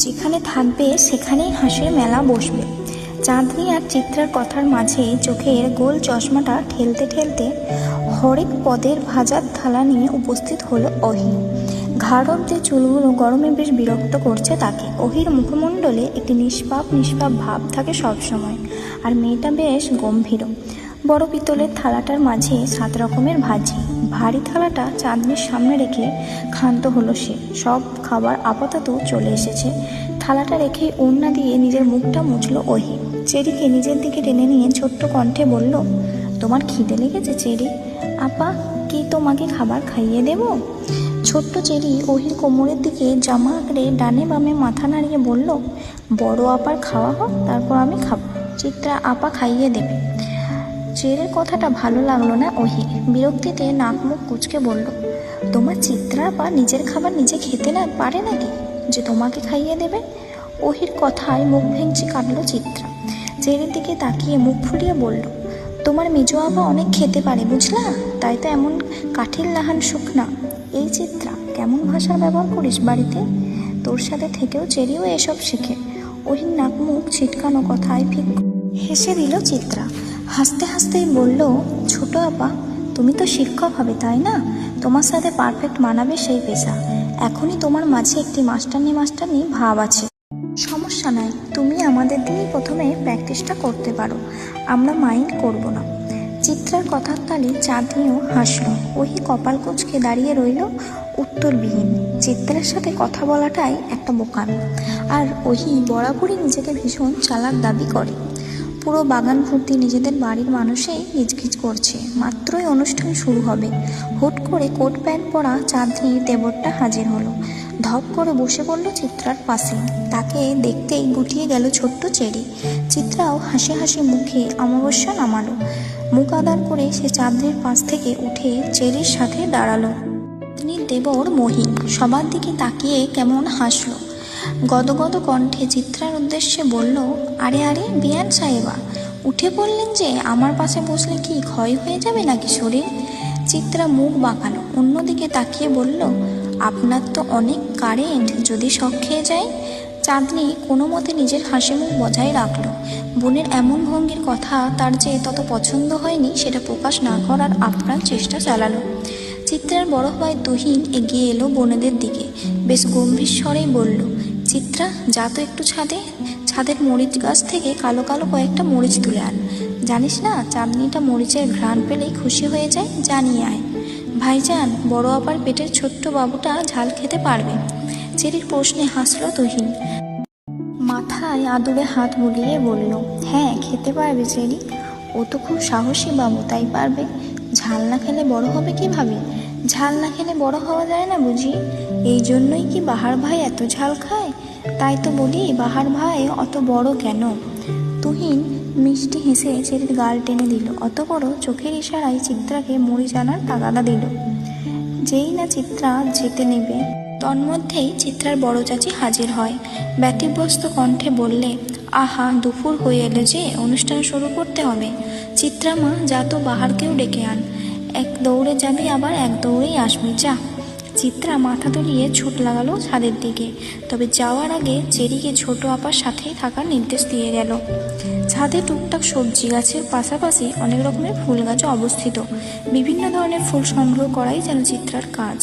যেখানে থাকবে সেখানেই হাসির মেলা বসবে। চাঁদনি আর চিত্রার কথার মাঝে চোখের গোল চশমাটা ঠেলতে ঠেলতে হরেক পদের ভাজার থালা নিয়ে উপস্থিত হলো অহি। ঘাড় অব্দি চুলগুলো গরমে বেশ বিরক্ত করছে তাকে। অহির মুখমণ্ডলে একটি নিষ্পাপ ভাব থাকে সবসময়, আর মেয়েটা বেশ গম্ভীর। বড় পিতলের থালাটার মাঝে 7 রকমের ভাজি। ভারী থালাটা চাঁদনির সামনে রেখে ক্ষান্ত হলো সে। সব খাবার আপাতত চলে এসেছে। থালাটা রেখে ওড়না দিয়ে নিজের মুখটা মুছল অহি। চেরিকে নিজের দিকে টেনে নিয়ে ছোট্ট কণ্ঠে বলল, তোমার খিদে লেগেছে চেরি? আপা কি তোমাকে খাবার খাইয়ে দেব? ছোট্ট চেরি অহির কোমরের দিকে জামা আঁকড়ে ডানে বামে মাথা নাড়িয়ে বলল, বড় আপার খাওয়া হোক, তারপর আমি খাবো। চিত্রা আপা খাইয়ে দেবে। চেরির কথাটা ভালো লাগলো না অহি। বিরক্তিতে নাক মুখ কুঁচকে বলল, তোমার চিত্রা আপা নিজের খাবার নিজে খেতে না পারে নাকি যে তোমাকে খাইয়ে দেবে? অহির কথায় মুখ ভেঙচি কাটল চিত্রা। চেরির দিকে তাকিয়ে মুখ ফুলিয়ে বলল, তোমার মেজো আপা অনেক খেতে পারে বুঝলা, তাই তো এমন কাঠির লাহান শুকনা। এই চিত্রা, কেমন ভাষার ব্যবহার করিস বাড়িতে? তোর সাথে থেকেও চেরিও এসব শিখে। অহির নাক মুখ ছিটকানো কথায় ফিক হেসে দিল চিত্রা। হাসতে হাসতেই বলল, ছোট আপা তুমি তো শিক্ষক হবে তাই না? তোমার সাথে পারফেক্ট মানাবে সেই পেশা। এখনই তোমার মাঝে একটি মাস্টারনি ভাব আছে। সমস্যা নাই, তুমি আমাদের দিয়েই প্রথমে প্র্যাকটিসটা করতে পারো, আমরা মাইন্ড করব না। চিত্রার কথার তালে চাঁদনিও হাসল। ওহি কপাল কুঁচকে দাঁড়িয়ে রইল উত্তরবিহীন। চিত্রার সাথে কথা বলাটাই একটা বোকামি, আর ওহি বরাবরই নিজেকে ভীষণ চালাক দাবি করে। পুরো বাগান ভর্তি নিজেদের বাড়ির মানুষেই গিজগিজ করছে। মাত্রই অনুষ্ঠান শুরু হবে, হুট করে কোট প্যান্ট পরা চাঁদনির দেবরটা হাজির হলো। ধপ করে বসে পড়ল চিত্রার পাশে। তাকে দেখতেই গুটিয়ে গেল ছোট্ট চেরি। চিত্রাও হাসি হাসি মুখে অমাবস্যা নামালো। মুখ আদার করে সে চাঁদনির পাশ থেকে উঠে চেরির সাথে দাঁড়ালো। তিনি দেবর মহিন সবার দিকে তাকিয়ে কেমন হাসলো। গদগদ কণ্ঠে চিত্রার উদ্দেশ্যে বলল, আরে আরে বিয়ান সাহেবা, উঠে পড়লেন যে? আমার পাশে বসলে কি ক্ষয় হয়ে যাবে নাকি শরীর? চিত্রা মুখ বাঁকালো, অন্যদিকে তাকিয়ে বলল, আপনার তো অনেক কারেন্ট, যদি শক খেয়ে যায়। চাঁদনি কোনো মতে নিজের হাসি মুখ বজায় রাখলো। বোনের এমন ভঙ্গির কথা তার যে তত পছন্দ হয়নি সেটা প্রকাশ না করার আপ্রাণ চেষ্টা চালালো। চিত্রার বড় ভাই তুহিন এগিয়ে এলো বোনেদের দিকে। বেশ গম্ভীর স্বরেই বলল, চিত্রা যা তো একটু ছাদের মরিচ গাছ থেকে কালো কালো কয়েকটা মরিচ তুলে আন। জানিস না চাঁদনিটা মরিচের ঘ্রাণ পেলেই খুশি হয়ে যায়, জানিয়ে আয়। ভাইজান, বড় আপার পেটের ছোট্ট বাবুটা ঝাল খেতে পারবে? চেরির প্রশ্নে হাসল তুহিন। মাথায় আদুরে হাত বুলিয়ে বলল, হ্যাঁ খেতে পারবে চেরি, ও তো খুব সাহসী বাবু, তাই পারবে। ঝাল না খেলে বড় হবে কিভাবে? ঝাল না খেলে বড় হওয়া যায় না বুঝি? এই জন্যই কি বাহার ভাই এত ঝাল খায়? তাই তো বলি বাহার ভাই অত বড় কেন? তুহিন মিষ্টি হেসে চেরির গাল টেনে দিল, অতঃপর চোখের ইশারায় চিত্রাকে মরিচ আনার তাগাদা দিল। যেই না চিত্রা যেতে নেবে তন্মধ্যেই চিত্রার বড় চাচি হাজির হয়। ব্যতিব্যস্ত কণ্ঠে বললে, আহা দুপুর হয়ে এলে যে, অনুষ্ঠান শুরু করতে হবে। চিত্রা মা, যা তো বাহারকেও ডেকে আন। এক দৌড়ে যাবি আবার এক দৌড়েই আসবি, যা। চিত্রা মাথা তুলিয়ে ছুট লাগালো ছাদের দিকে। তবে যাওয়ার আগে চেরিকে ছোট আপার সাথেই থাকার নির্দেশ দিয়ে গেল। ছাদে টুকটাক সবজি গাছের পাশাপাশি অনেক রকমের ফুল গাছও অবস্থিত। বিভিন্ন ধরনের ফুল সংগ্রহ করাই যেন চিত্রার কাজ।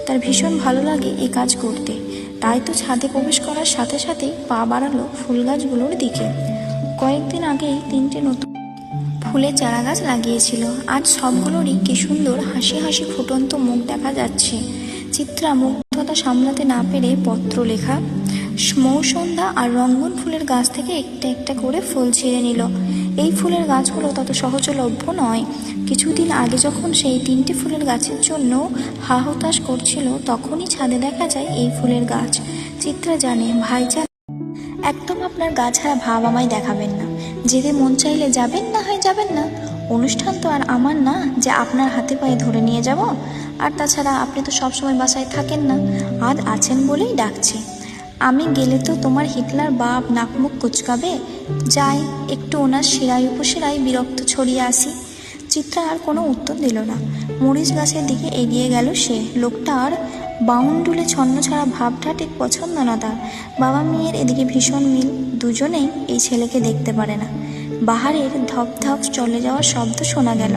তার ভীষণ ভালো লাগে এই কাজ করতে। তাই তো ছাদে প্রবেশ করার সাথে সাথেই পা বাড়ালো ফুল গাছগুলোর দিকে। কয়েকদিন আগেই 3টে নতুন ফুলের চারা গাছ লাগিয়েছিল। আজ সবগুলোরই কি সুন্দর হাসি হাসি ফুটন্ত মুখ দেখা যাচ্ছে। চিত্রা মুগ্ধতা সামলাতে না পেরে পত্র লেখা, মৌসন্ধ্যা আর রঙ্গন ফুলের গাছ থেকে একটা একটা করে ফুল ছিঁড়ে নিল। এই ফুলের গাছগুলো তত সহজলভ্য নয়। কিছুদিন আগে যখন সেই 3টে ফুলের গাছের জন্য হাহুতাশ করছিল, তখনই ছাদে দেখা যায় এই ফুলের গাছ। চিত্রা জানে ভাইজান একদম আপনার গা ছাড়া ভাব আমায় দেখাবেন না। যেতে মন চাইলে যাবেন, না হয় যাবেন না। অনুষ্ঠান তো আর আমার না যে আপনার হাতে পায়ে ধরে নিয়ে যাব। আর তাছাড়া আপনি তো সবসময় বাসায় থাকেন না, আজ আছেন বলেই ডাকছি। আমি গেলে তো তোমার হিটলার বাপ নাকমুখ কুচকাবে। যাই একটু ওনার শিরায় উপশিরায় বিরক্ত ছড়িয়ে আসি। চিত্রা আর কোনো উত্তর দিল না। মরিচ গাছের দিকে এগিয়ে গেল সে। লোকটার বাউন্ডুলে ছন্ন ছাড়া ভাবটা ঠিক পছন্দ না তার। বাবা মেয়ের এদিকে ভীষণ মিল, দুজনেই এই ছেলেকে দেখতে পারে না। বাহারের ধপ ধপ চলে যাওয়ার শব্দ শোনা গেল।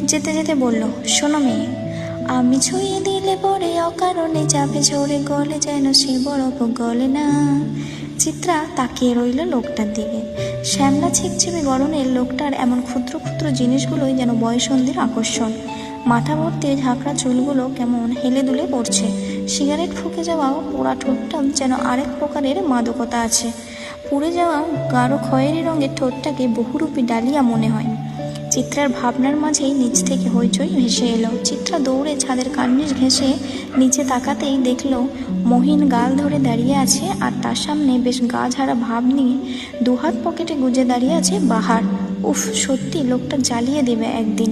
যেতে যেতে বলল, শোনো মেয়ে, আমি ছুঁয়ে দিলে পরে অকারণে যাবে ঝরে, গলে যেন সে বরফ গলে না। চিত্রা তাকিয়ে রইল লোকটার দিকে। শ্যামলা ছিকছিপে গরনের লোকটার এমন ক্ষুদ্র ক্ষুদ্র জিনিসগুলোই যেন বয়সন্ধির আকর্ষণ। মাথা ভর্তি ঝাঁকড়া চুলগুলো কেমন হেলে দুলে পড়ছে। সিগারেট ফুঁকে যাওয়া পোড়া ঠোঁটটা যেন আরেক প্রকারের মাদকতা আছে। পুড়ে যাওয়া গাঢ় খয়েরি রঙের ঠোঁটটাকে বহুরূপী ডালিয়া মনে হয়। চিত্রার ভাবনার মাঝেই নিচ থেকে হইচই ভেসে এলো। চিত্রা দৌড়ে ছাদের কার্নিশ ঘেঁষে নিচে তাকাতেই দেখল মহিন গাল ধরে দাঁড়িয়ে আছে, আর তার সামনে বেশ গা ঝাড়া ভাব নিয়ে দুহাত পকেটে গুজে দাঁড়িয়ে আছে বাহার। উফ, সত্যি লোকটা জ্বালিয়ে দেবে একদিন।